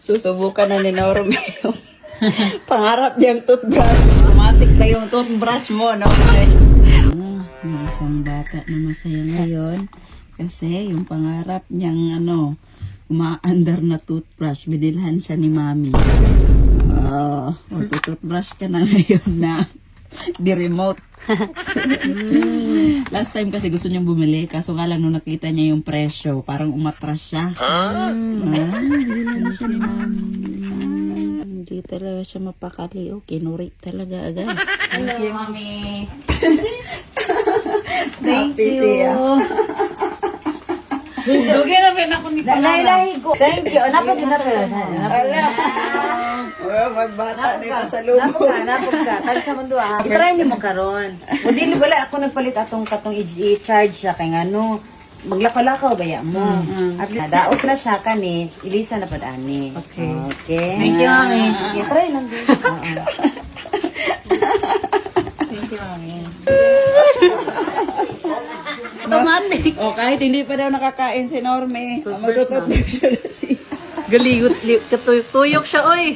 susubukan na ni Norme yung pangarap niyang toothbrush. Automatic na yung toothbrush mo, no? May isang bata na masaya ngayon kasi yung pangarap niyang umaandar na toothbrush, binilhan siya ni Mami. Toothbrush ka na ngayon na di remote. Last time kasi gusto niyang bumili, kaso nga lang nung nakita niya yung presyo, parang umatras siya. Binilhan siya ni Mami. Hindi talaga siya mapakali. Kinuri talaga agad. Thank you, Mami. Thank you. Dugay na rin ako ni Lahi ko. Thank you. Napag na to. Magbata nito sa lubo. Napag ka. Tag sa mundo ah. Try niyo mo karon. O dili wala ako nagpalit katong i-charge siya kay ngano. Maglakaw-lakaw ba ya mo? At daot na siya kani, ilisa na pad ani. Okay. Okay. Thank you, Mami. Try lang din. Thank you, Mami. Automatic. O kahit hindi pa daw nakakain si Norme, magtututbrush siya na siya. Galigot, tuyok siya, oy.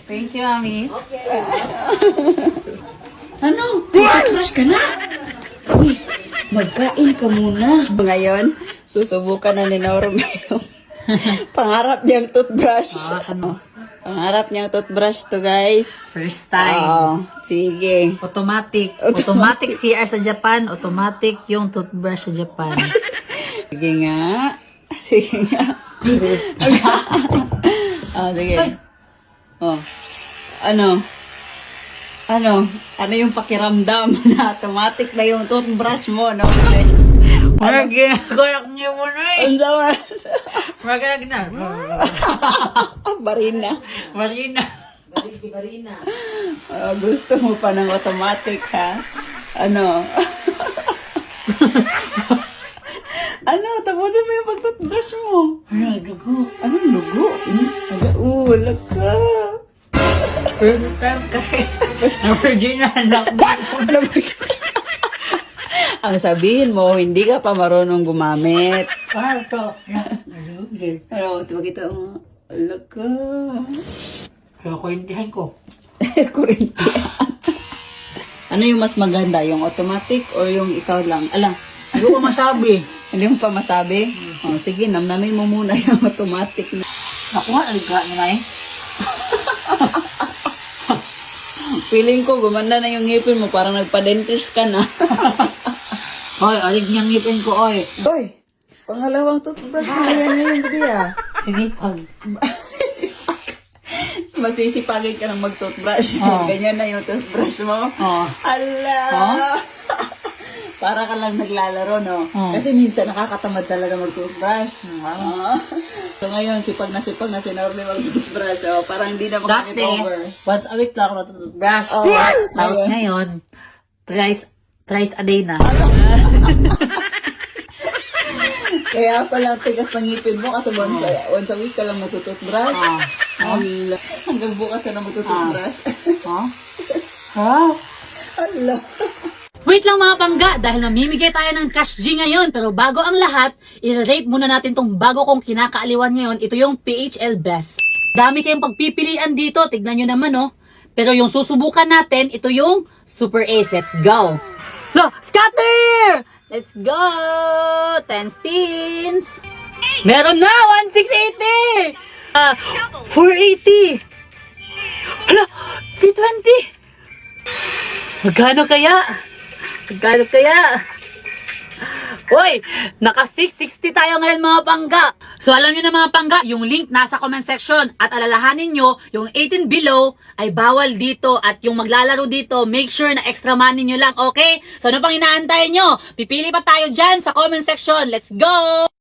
Thank you, Mami. Ano? Toothbrush ka na? Uy, magkain ka muna. Ngayon, susubukan na ni Norme yung pangarap niyang toothbrush. Pangarap niyang toothbrush to, guys. First time. Oo, sige. Automatic. Automatic CR sa Japan. Automatic yung toothbrush sa Japan. Sige nga. Sige nga. Sige. Ano yung pakiramdam na automatic na yung toothbrush mo, no? Maragya. Goyak niyo mo na eh. Ang sama. Maragya na. Barina. Marina. Gusto mo pa ng automatic, ha? Tapusin mo yung pag-toothbrush mo. Dugo. Anong lugo? Wala ka. First time kasi. Na-virginal lang. Ang sabihin mo, hindi ka pa marunong gumamit. Parang to. Pero, kita mo, wala ka. Kaya ko hindihan ko. Kurente. Ano yung mas maganda? Yung automatic or yung ikaw lang? Hindi ko masabi. Hindi mo pa masabi? Sige, namnamin mo muna yung automatic na. Naku nga, aliga niya nga eh. Feeling ko, gumanda na yung ngipin mo. Parang nagpa-dentist ka na. Hoy, alig niyang ngipin ko, oy. Hoy, pangalawang toothbrush na yan ngayon, gabi Sinipag. Masisipagin ka ng mag-toothbrush. Ganyan na yung toothbrush mo. Ala! Para ka lang naglalaro, no? Kasi minsan nakakatamad talaga mag-toothbrush. So ngayon, sipag na si Norme mag-toothbrush. Parang hindi na Dati, makakit-over. once a week lang ako natututbrush. Tapos ngayon, thrice a day na. Kaya pala tigas ng ngipin mo kasi once a week ka lang matututbrush. Hanggang bukas ka na matututbrush. Ala. Wait lang mga pangga, dahil mamimigay tayo ng cash G ngayon. Pero bago ang lahat, i-rate muna natin tong bago kong kinakaaliwan ngayon. Ito yung PHL Best. Dami kayong pagpipilian dito, tignan nyo naman oh. Pero yung susubukan natin, ito yung Super Ace. Let's go! So, scatter! Let's go! 10 spins! Meron na! 1,680! 480! Hala! 320! Magkano kaya? Uy! Naka 660 tayo ngayon mga pangga. So alam nyo na mga pangga, yung link nasa comment section. At alalahanin nyo, yung 18 below ay bawal dito. At yung maglalaro dito, make sure na extra money nyo lang, okay? So ano pang inaantay nyo? Pipili pa tayo dyan sa comment section. Let's go!